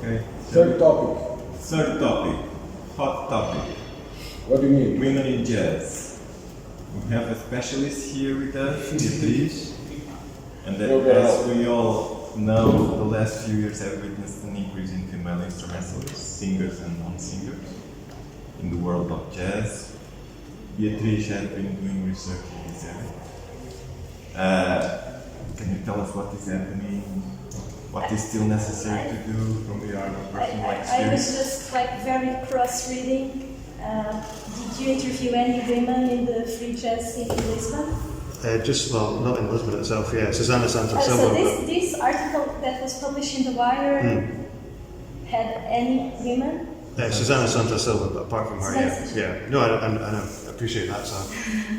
Okay. Third topic. Third topic. Hot topic. What do you mean? Women in jazz. We have a specialist here with us, Beatriz. And that, as we all know, the last few years have witnessed an increase in female instrumentalists, singers and non-singers, in the world of jazz. Beatriz has been doing research in this area. Can you tell us what is happening? What is still necessary to do from your personal experience? I was just very cross-reading. Did you interview any women in the free jazz scene in Lisbon? Not in Lisbon itself, yeah. Susanna Santos Silva. So this article that was published in The Wire had any women? Susanna Santos Silva, but apart from her, yeah. No, I appreciate that. So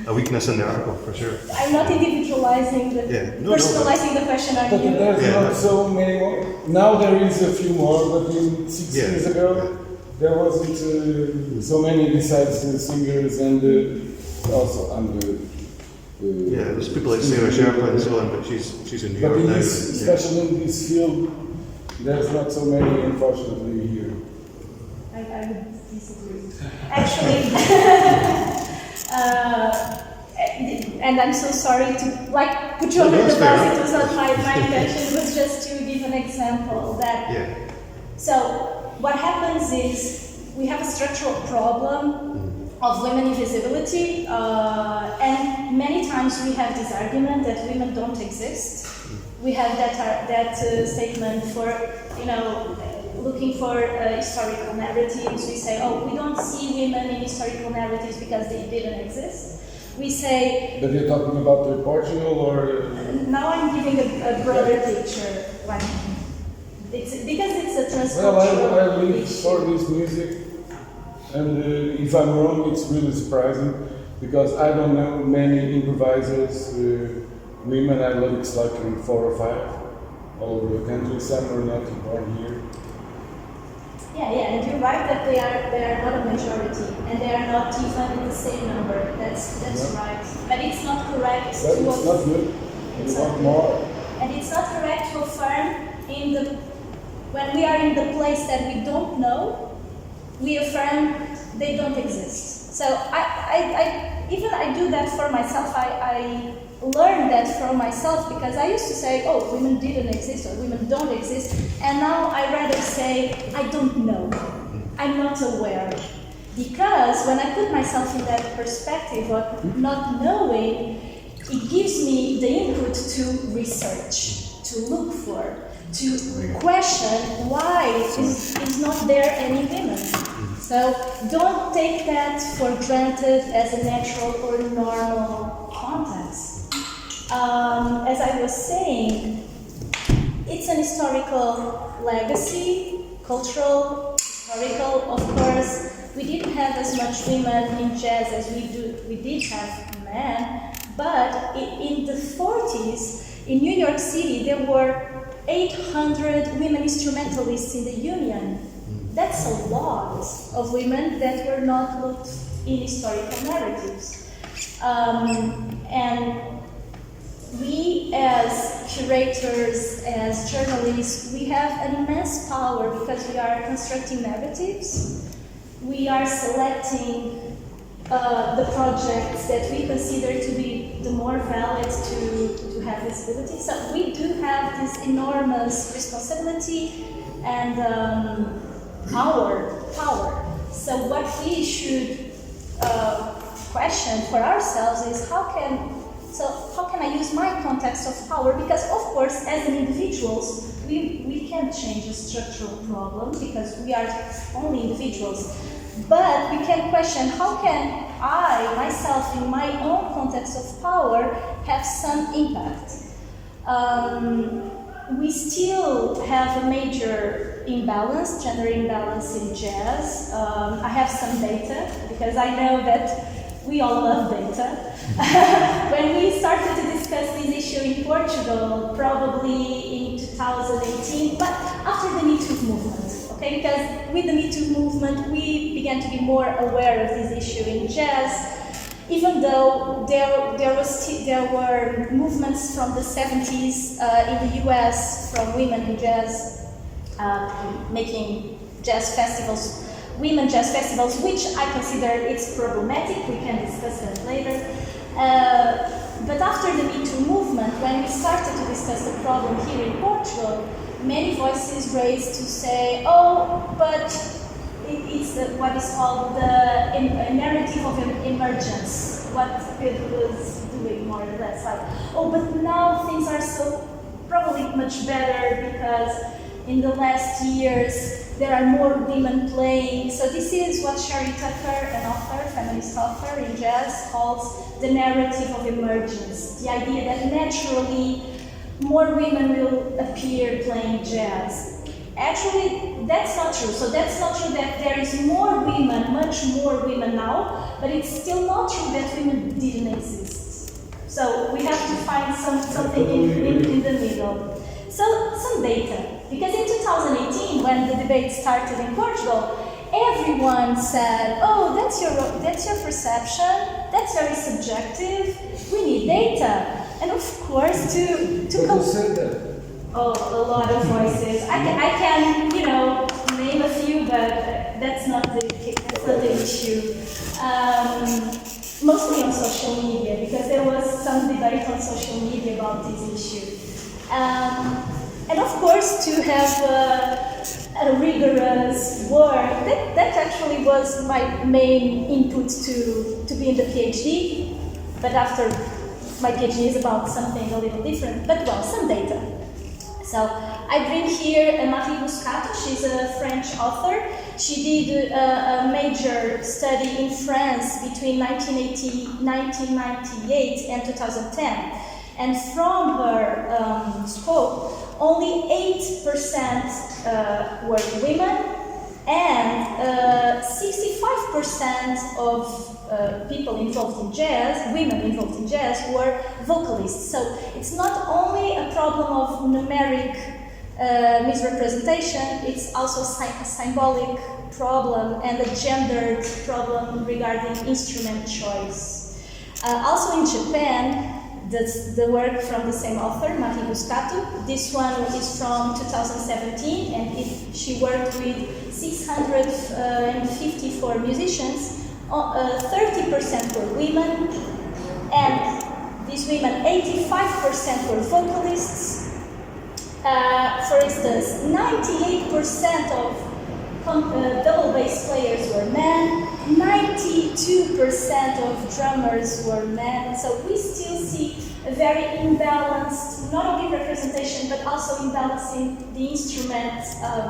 a weakness in the article, for sure. I'm not individualizing personalizing the question on you. But there's not so many more. Now there is a few more, but in 6 years ago, there wasn't so many besides the singers and there's people like Sarah Sherpa and so on, but she's in New York now. Especially in this field, there's not so many, unfortunately, here. I would disagree. Actually, and I'm so sorry to put you under the bus. It was not my intention. It was just to give an example that. So what happens is we have a structural problem of women invisibility, and many times we have this argument that women don't exist. We have that statement for looking for historical narratives. We say, we don't see women in historical narratives because they didn't exist. We say... But you're talking about Portugal or... Now I'm giving a broader picture. Because it's a transcultural Well, I live for this music, and if I'm wrong, it's really surprising, because I don't know many improvisers, women. I look like 4 or 5 all over the country. Some are not born here. Yeah, and you're right that they are not a majority, and they are not even in the same number. That's right. But it's not correct. But it's not good. We want more. And it's not correct to affirm when we are in the place that we don't know, we affirm they don't exist. So I do that for myself. I learned that from myself, because I used to say, women didn't exist or women don't exist, and now I rather say I don't know. I'm not aware. Because when I put myself in that perspective of not knowing, it gives me the input to research, to look for, to question why is not there any women. So don't take that for granted as a natural or normal context. As I was saying, it's an historical legacy, cultural, historical. Of course, we didn't have as much women in jazz as we did have men, but in the 40s, in New York City, there were 800 women instrumentalists in the Union. That's a lot of women that were not looked in historical narratives. And we as curators, as journalists, we have an immense power because we are constructing narratives. We are selecting the projects that we consider to be the more valid to have visibility. So we do have this enormous responsibility and power. So what we should question for ourselves is how can I use my context of power? Because of course, as individuals, we can't change a structural problem because we are only individuals. But we can question how can I, myself, in my own context of power, have some impact. We still have a major imbalance, gender imbalance in jazz. I have some data because I know that we all love data. When we started to discuss this issue in Portugal, probably in 2018, but after the Me Too movement, okay? Because with the Me Too movement, we began to be more aware of this issue in jazz, even though there were movements from the 70s in the US from women in jazz. making jazz festivals, women jazz festivals, which I consider it's problematic. We can discuss that later. But after the Me Too movement, when we started to discuss the problem here in Portugal, many voices raised to say, oh, but it's what is called the narrative of emergence, what Pedro was doing more or less. Like, oh, but now things are so probably much better because in the last years there are more women playing. So this is what Sherry Tucker, an author, feminist author in jazz, calls the narrative of emergence. The idea that naturally more women will appear playing jazz. Actually, that's not true. So that's not true that there is more women, much more women now, but it's still not true that women didn't exist. So we have to find something in the middle. So some data. Because in 2018, when the debate started in Portugal, everyone said, oh, that's your perception, that's very subjective, we need data. And of course, to said that? Oh, a lot of voices. I can name a few, but that's not the issue. Mostly on social media, because there was some debate on social media about this issue. And of course, to have a rigorous work, that actually was my main input to be in the PhD. But after my PhD is about something a little different, but well, some data. So I bring here Marie Buscato. She's a French author. She did a major study in France between 1998 and 2010. And from her scope, only 8% were women, and 65% of people involved in jazz, women involved in jazz, were vocalists. So it's not only a problem of numeric misrepresentation, it's also a symbolic problem and a gendered problem regarding instrument choice. Also in Japan, the work from the same author, Marie Buscato. This one is from 2017, and she worked with 654 musicians. 30% were women, and these women, 85% were vocalists. For instance, 98% of double bass players were men, 92% of drummers were men. So we still see a very imbalanced, not only representation, but also imbalancing the instrument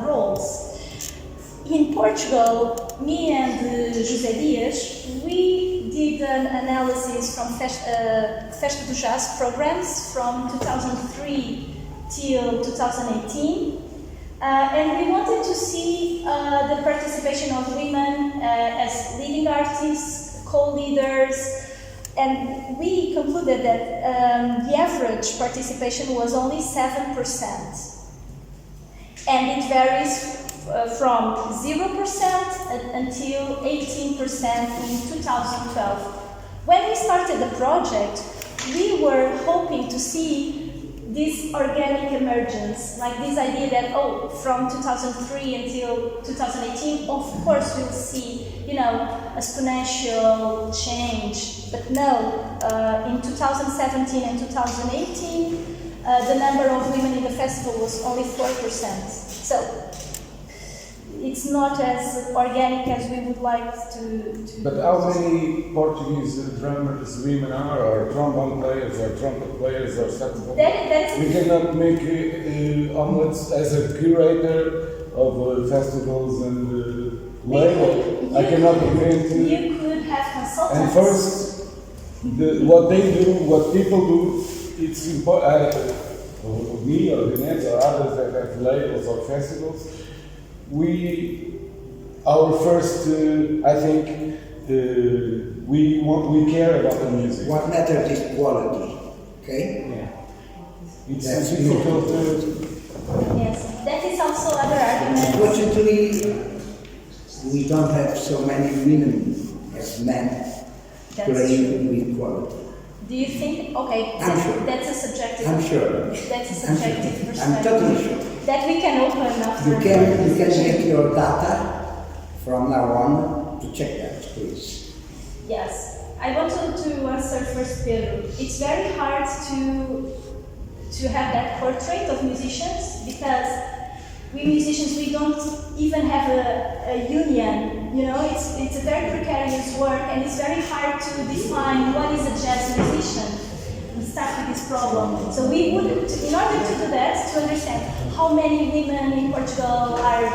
roles. In Portugal, me and José Dias, we did an analysis from Festa do Jazz programs from 2003 till 2018. And we wanted to see the participation of women as leading artists, co-leaders, and we concluded that the average participation was only 7%. And it varies from 0% until 18% in 2012. When we started the project, we were hoping to see this organic emergence, like this idea that, oh, from 2003 until 2018, of course we'll see, exponential change. But no, in 2017 and 2018, the number of women in the festival was only 4%. So it's not as organic as we would like to But how many Portuguese drummers women are, or trombone players, or trumpet players, or saxophone? We cannot make omelets as a curator of festivals and label. I cannot invent. You could have consultants. And first, what they do, what people do, it's important. Me or the INET or others that have labels or festivals. Our first, I think, we care about the music. What matters is quality, okay? Yeah. It's That's difficult Yes, that is also other argument. Unfortunately, we don't have so many women as men playing with quality. Do you think, okay, I'm sure. that's a subjective I'm sure. That's a subjective perspective. I'm totally sure. that we can open after. You can get your data from now on to check that, please. Yes, I want to answer first, Pedro. It's very hard to have that portrait of musicians because we musicians, we don't even have a union. You know, it's a very precarious work, and it's very hard to define what is a jazz musician. We start with this problem. So we would, in order to do that, to understand how many women in Portugal are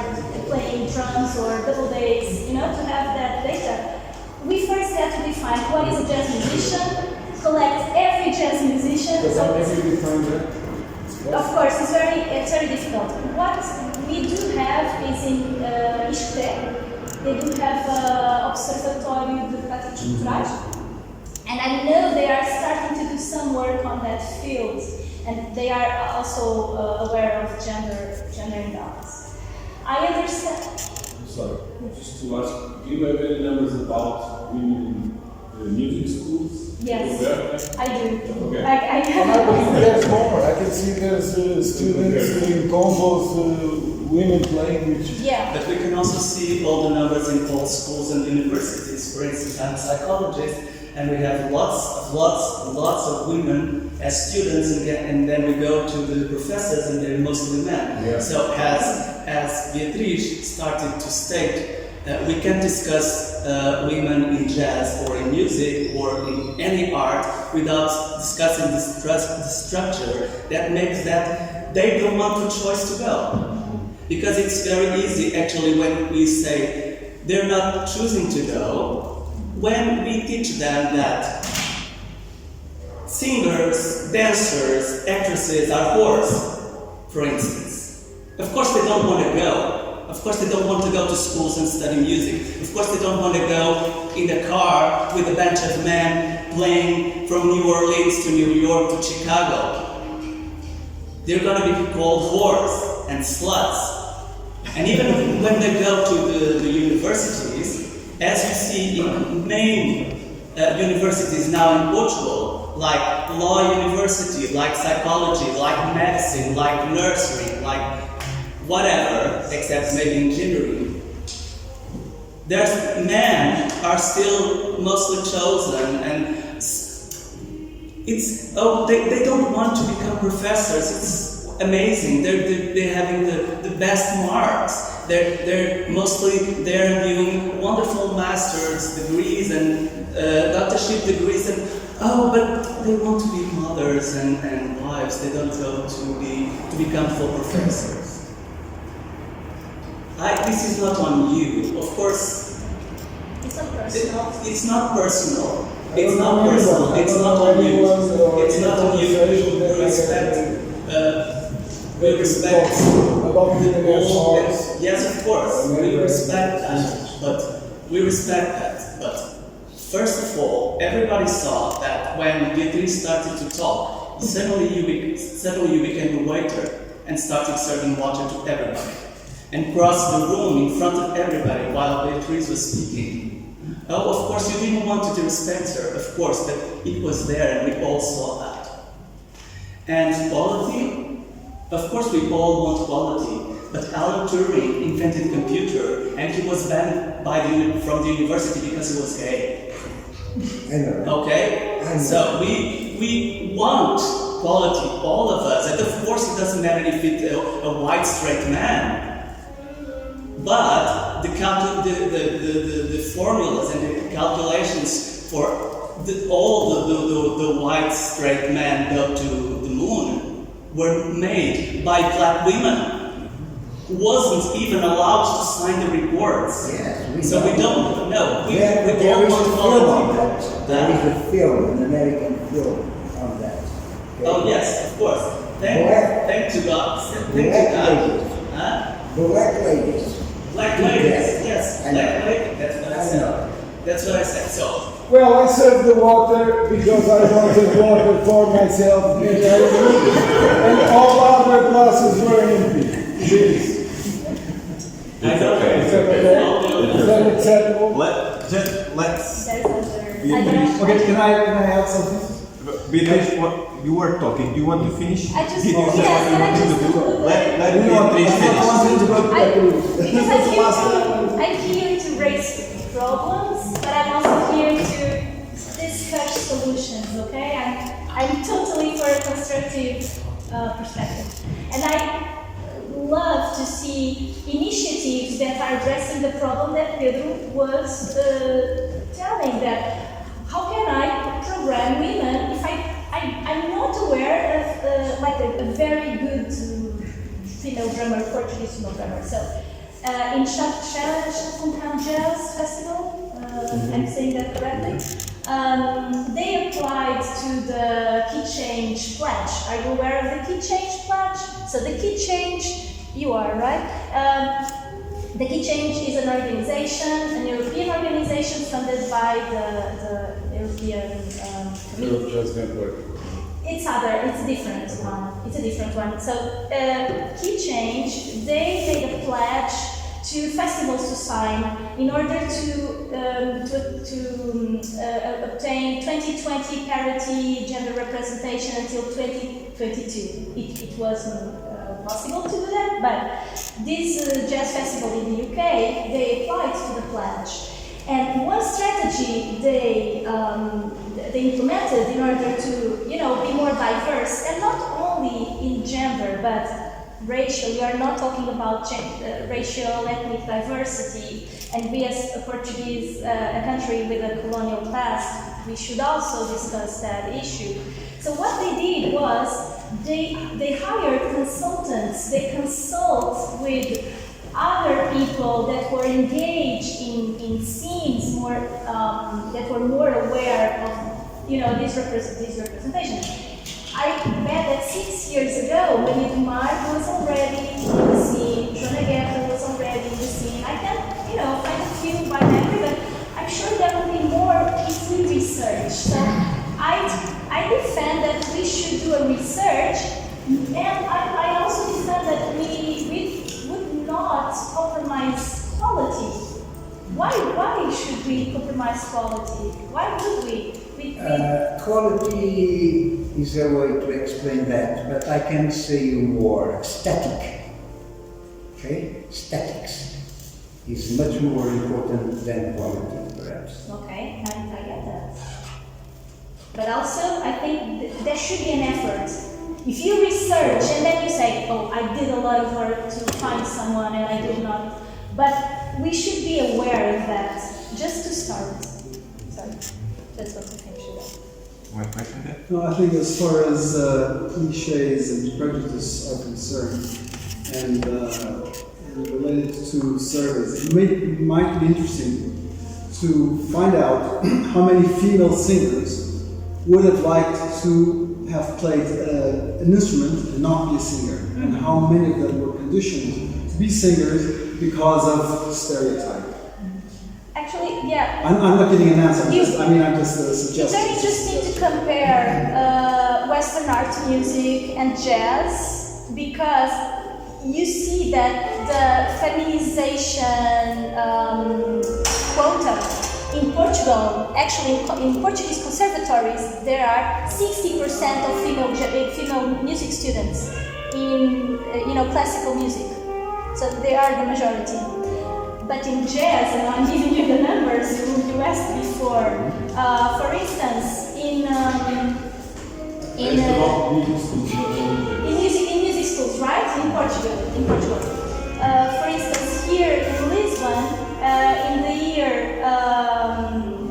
playing drums or double bass, you know, to have that data, we first have to define what is a jazz musician, collect every jazz musician. But how So do you define that? of course, it's very difficult. What we do have is in ISCTE, they do have Observatório de Práticas Culturais, and I know they are starting to do some work on that field, and they are also aware of gender imbalance. I understand. Sorry, just to ask, do you have any numbers about women in music schools? Yes, Where? I do. Okay. I I believe there's more. I can see there's students in combos, women playing, which yeah. But we can also see all the numbers in all schools and universities. For instance, I'm a psychologist, and we have lots of women as students, and then we go to the professors, and they're mostly men. Yeah. So as Beatriz started to state, we can discuss women in jazz or in music or in any art without discussing the structure that makes that they don't want the choice to go. Because it's very easy actually when we say they're not choosing to go, when we teach them that singers, dancers, actresses are whores, for instance. Of course they don't want to go. Of course they don't want to go to schools and study music. Of course they don't want to go in the car with a bunch of men playing from New Orleans to New York to Chicago. They're going to be called whores and sluts. And even when they go to the universities, as you see in main universities now in Portugal, like law university, like psychology, like medicine, like nursery, like whatever, except maybe engineering, there's men are still mostly chosen, and it's they don't want to become professors. It's amazing. They're having the best marks. They're mostly doing wonderful master's degrees and doctorship degrees, and but they want to be mothers and wives. They don't go to become full professors. This is not on you, of course. It's not personal. It's not personal. It's not personal. It's not on you. It's not on you. We respect about all. Yes, of course. We respect that. But first of all, everybody saw that when Beatriz started to talk, suddenly you became a waiter and started serving water to everybody, and crossed the room in front of everybody while Beatriz was speaking. Oh, of course you didn't want to respect her, of course, but it was there and we all saw that. And quality? Of course we all want quality, but Alan Turing invented computer and he was banned from the university because he was gay. I know. Okay? I know. So we want quality, all of us, and of course it doesn't matter if it's a white straight man. But the formulas and the calculations for all the white straight men go to the moon were made by black women who wasn't even allowed to sign the reports. Yes, so we don't know. We there all is want a film on quality. that. There is a film, an American film on that. Okay? Oh yes, of course. Thank to God. Thank to Black God. ladies. Huh? Black ladies. Black ladies, Yes. yes. I know. Black ladies. That's what I I said. know. That's what I said. So. well, I served the water because I wanted water for myself, and all other glasses were empty. Please. I don't know. Is that okay? Is that acceptable? Let's. There's other. I Beatriz. don't know. Okay, can I add something? Beatriz, you were talking. Do you want to finish? I just Did you yes, say what you can I wanted just to do? conclude? Let You know what I'm here to raise problems, but I'm also here to discuss solutions, okay? I'm totally for a constructive perspective. And I love to see initiatives that are addressing the problem that Pedro was telling, that how can I program women if I'm not aware of like a very good female drummer, Portuguese female drummer. So in Chatham Jazz Festival, I'm saying that correctly, they applied to the key change pledge. Are you aware of the key change pledge? So the key change, you are, right? The Key Change is an organization, an European organization funded by the European Committee. It's a different one. It's a different one. So Key Change, they made a pledge to festivals to sign in order to obtain 2020 parity gender representation until 2022. It wasn't possible to do that, but this jazz festival in the UK, they applied to the pledge. And one strategy they implemented in order to, be more diverse, and not only in gender, but racial. We are not talking about racial, ethnic diversity, and we as a Portuguese, a country with a colonial past, we should also discuss that issue. So what they did was, they hired consultants, they consult with other people that were engaged in scenes more, that were more aware of, this representation. I bet that 6 years ago, when Mark was already in the scene, Joana Guerra was already in the scene, I can, find a few by memory, but I'm sure there will be more if we research. So I defend that we should do a research, and I also defend that we would not compromise quality. Why should we compromise quality? Why would we? Quality is a way to explain that, but I can say more static. Okay? Statics is much more important than quality, perhaps. Okay, I get that. But also, I think there should be an effort. If you research and then you say, oh, I did a lot of work to find someone and I did not, but we should be aware of that, just to start. Sorry, that's what I think should happen. One question there? No, I think as far as cliches and prejudice are concerned, and related to surveys, it might be interesting to find out how many female singers would have liked to have played an instrument and not be a singer, and how many of them were conditioned to be singers because of stereotype. Actually, yeah. I'm not getting an answer. I'm just suggesting. It's very interesting to compare Western art music and jazz, because you see that the feminization quota in Portugal, actually in Portuguese conservatories, there are 60% of female music students in classical music. So they are the majority. But in jazz, and I'm giving you the numbers you asked before. For instance, in music schools, right? In Portugal. For instance, here in Lisbon, in the year,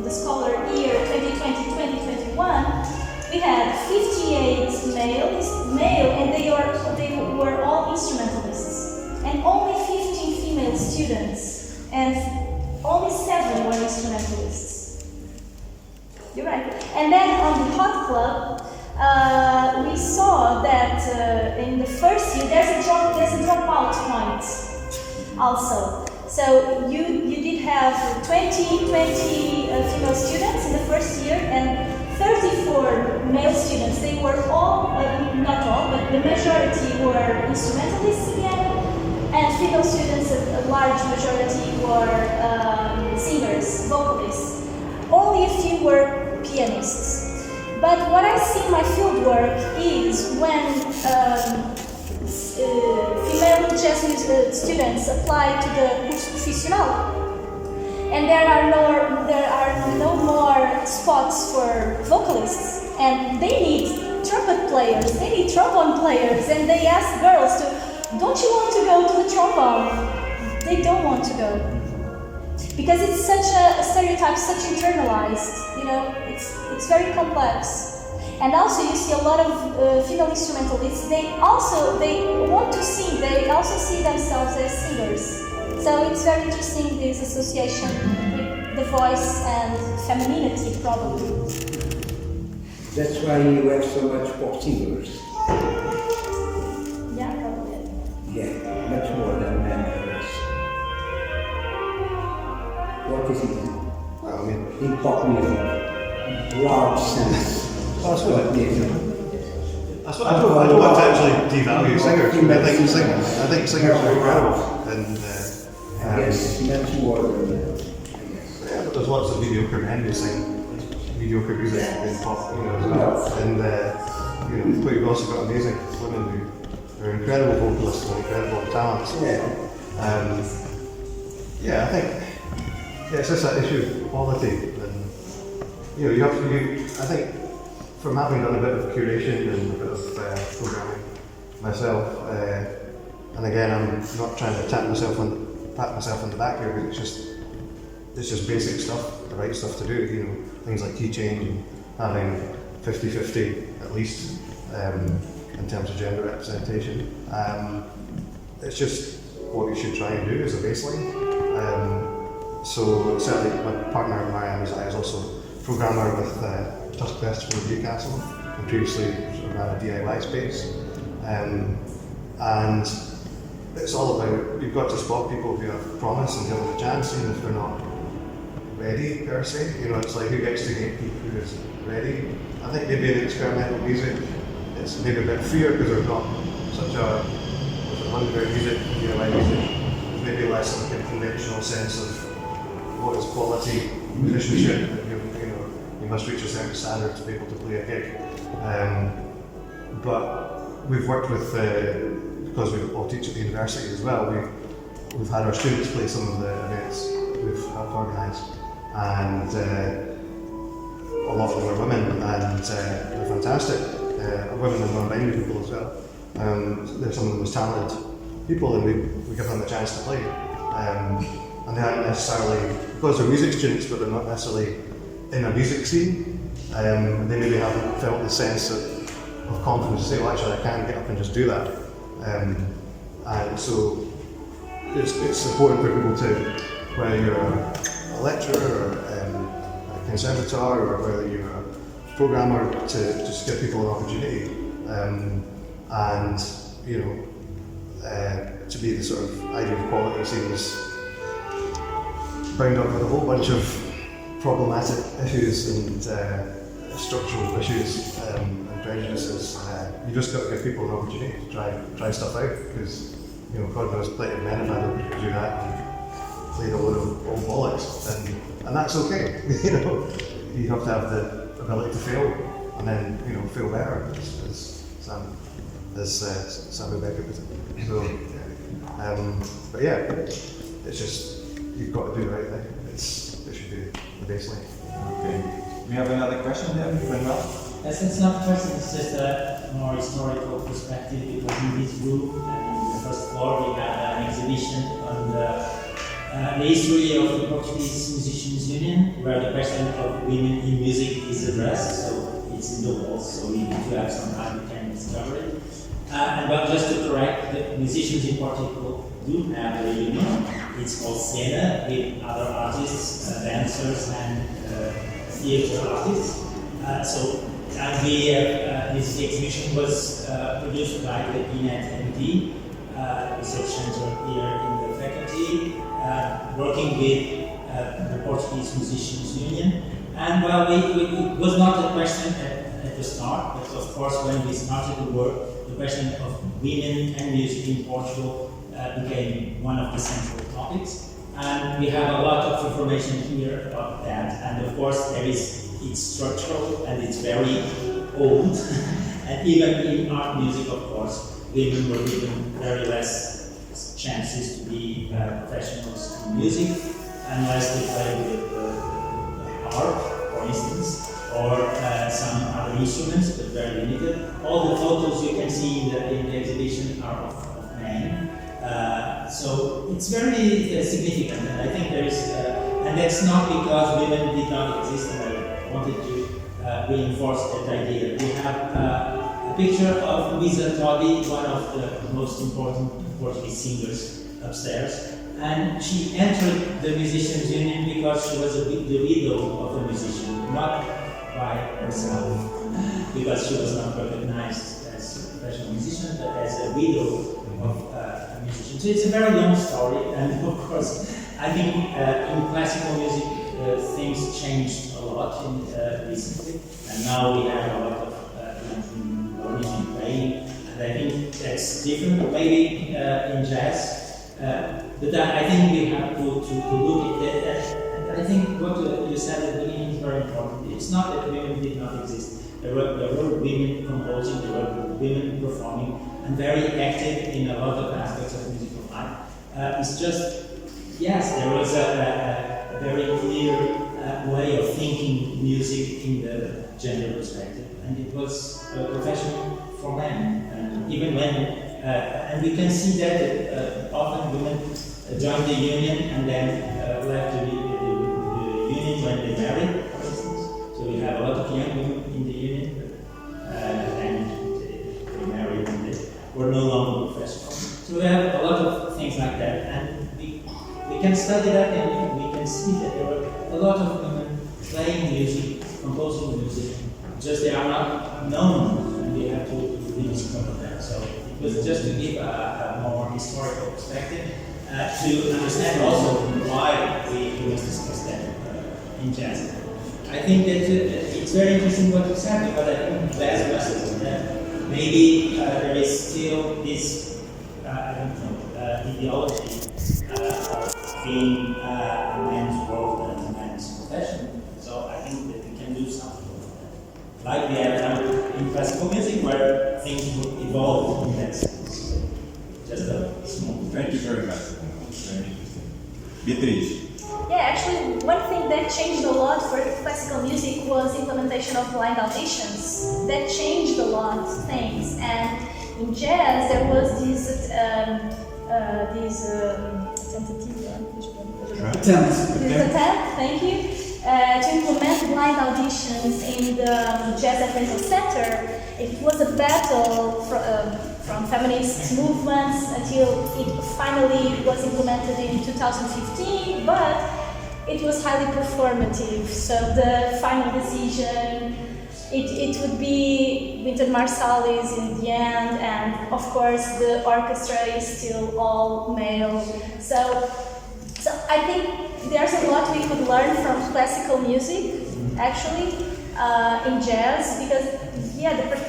the scholar year 2020-2021, we had 58 male, and they were all instrumentalists, and only 15 female students, and only 7 were instrumentalists. You're right. And then on the Hot Club, we saw that in the first year there's a dropout point also. So you did have 20 female students in the first year and 34 male students. They were all, not all, but the majority were instrumentalists again, and female students, a large majority were singers, vocalists. Only a few were pianists. But what I see in my fieldwork is when female jazz students apply to the curso profissional, and there are no more spots for vocalists, and they need trumpet players, they need trombone players, and they ask girls to, don't you want to go to the trombone? They don't want to go. Because it's such a stereotype, such internalized, it's very complex. And also you see a lot of female instrumentalists, they want to sing, they also see themselves as singers. So it's very interesting, this association with the voice and femininity, probably. That's why you have so much pop singers. Yeah, probably. Yeah, much more than men. What is it? Well, I mean, In pop music, loud sense. I don't want to actually devalue singers. I think singers are incredible, and Yes, much more than that. yeah, but there's lots of mediocre men who sing mediocre music in pop, as well. And but you've also got amazing women who are incredible vocalists and incredible talents. I think it's just that issue of quality, and you have to. I think from having done a bit of curation and a bit of programming myself, and again, I'm not trying to pat myself on the back here, because it's just basic stuff, the right stuff to do. Things like key change and having 50-50 at least in terms of gender representation. It's just what you should try and do as a baseline. So certainly my partner Marianne is also a programmer with Tusk Festival in Newcastle, and previously sort of ran a DIY space. And it's all about, you've got to spot people who have promise and give them a chance, even if they're not ready per se. It's like, who gets to gatekeep who is ready. I think maybe in experimental music it's maybe a bit of fear, because there's not such a underground music, DIY music. There's maybe less of a conventional sense of what is quality musicianship, that you must reach a certain standard to be able to play a gig. But we've worked with, because we all teach at the university as well, we've had our students play some of the events we've helped organise, and a lot of them are women, and they're fantastic. Women and non-binary people as well. They're some of the most talented people, and we give them a chance to play. And they aren't necessarily, because they're music students, but they're not necessarily in a music scene. They maybe haven't felt the sense of confidence to say, well, actually I can get up and just do that. And so it's important for people to, whether you're a lecturer or a conservator, or whether you're a programmer, to just give people an opportunity, and to be the sort of idea of quality seems bound up with a whole bunch of problematic issues and structural issues and prejudices. You just got to give people an opportunity to try stuff out, because God knows plenty of men have had to do that and played a load of old bollocks, and that's okay. You have to have the ability to fail, and then fail better, as Sam Becker was. So, but yeah, it's just you've got to do the right thing. It should be the baseline. Okay. We have another question there, Manuel. Yes, it's not a question, it's just a more historical perspective, because in this room, in the first floor, we had an exhibition on the history of the Portuguese Musicians Union, where the question of women in music is addressed, so it's in the walls, so if you have some time you can discover it. But just to correct, the musicians in Portugal do have a union. It's called Cena, with other artists, dancers and theatre artists. This exhibition was produced by the INET-md, research center here in the faculty, working with the Portuguese Musicians Union. And it was not a question at the start, but of course when we started the work, the question of women and music in Portugal became one of the central topics. And we have a lot of information here about that. And of course it's structural and it's very old. And even in art music, of course, women were given very less chances to be professionals in music unless they play with the harp, for instance, or some other instruments, but very limited. All the photos you can see in the exhibition are of men. So it's very significant, and I think there is, and that's not because women did not exist, and I wanted to reinforce that idea. We have a picture of Luísa Todi, one of the most important Portuguese singers upstairs, and she entered the Musicians' Union because she was the widow of a musician, not by herself, because she was not recognized as a professional musician, but as a widow of a musician. So it's a very long story, and of course, I think in classical music things changed a lot recently, and now we have a lot of learning and playing, and I think that's different maybe in jazz, but I think we have to look at that. I think what you said at the beginning is very important. It's not that women did not exist. There were women composing, there were women performing, and very active in a lot of aspects of musical life. It's just, yes, there was a very clear way of thinking music in the gender perspective, and it was a profession for men. And even when, and we can see that often women join the union and then left the union when they married, for instance. So we have a lot of young women in the union, and they married and they were no longer professional. So we have a lot of things like that, and we can study that, and we can see that there were a lot of women playing music, composing music, just they are not known, and we have to really discover that. So it was just to give a more historical perspective, to understand also why we must discuss that in jazz. I think that it's very interesting what you said, because I think jazz must maybe there is still this ideology of being a man's world and a man's profession. So I think that we can do something with that. Like we have done in classical music, where things evolve in that sense. Just a small. Thank you very much. Very interesting. Beatriz. Yeah, actually, one thing that changed a lot for classical music was implementation of blind auditions. That changed a lot of things. And in jazz, there was this attempt, thank you, to implement blind auditions in the Jazz Appraisal Center. It was a battle from feminist movements until it finally was implemented in 2015, but it was highly performative. So the final decision, it would be Wynton Marsalis in the end, and of course the orchestra is still all male. So I think there's a lot we could learn from classical music, actually, in jazz, because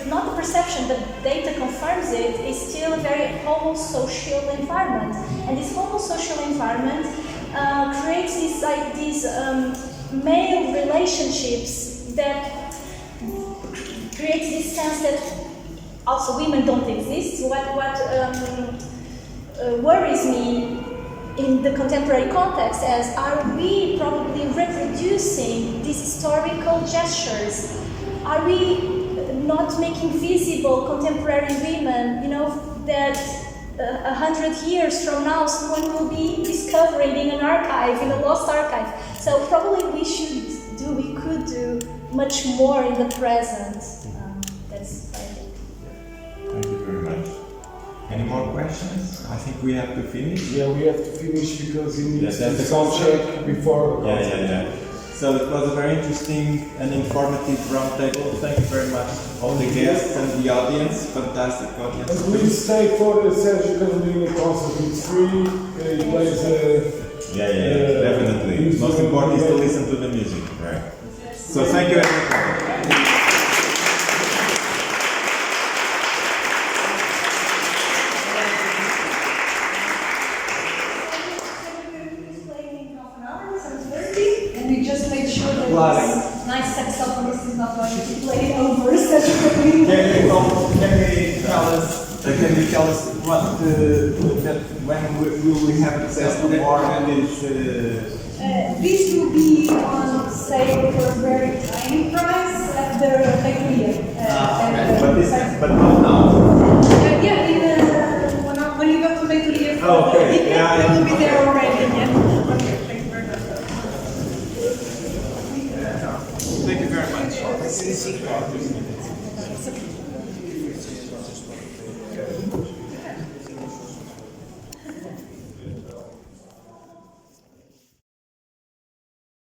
not the perception, but data confirms it, is still a very homosocial environment. And this homosocial environment creates these male relationships that creates this sense that also women don't exist. What worries me in the contemporary context as are we probably reproducing these historical gestures? Are we not making visible contemporary women, that 100 years from now someone will be discovering in an archive, in a lost archive. So probably we could do much more in the present. That's what I think. Thank you very much. Any more questions? I think we have to finish. Yeah, we have to finish because you need Yes, to that's do the some concept. check before. Yeah. So it was a very interesting and informative roundtable. Thank you very much, all the guests and the audience. Fantastic audience. And please stay for the Sergio Carolina concert. It's free. He plays. Definitely. Most important is to listen to the music, right? So thank you, everyone. And we just made sure that this nice saxophonist is not going to play over such a Can you tell us what that when will we have access to more of these? This will be on sale for a very tiny price at the factory. But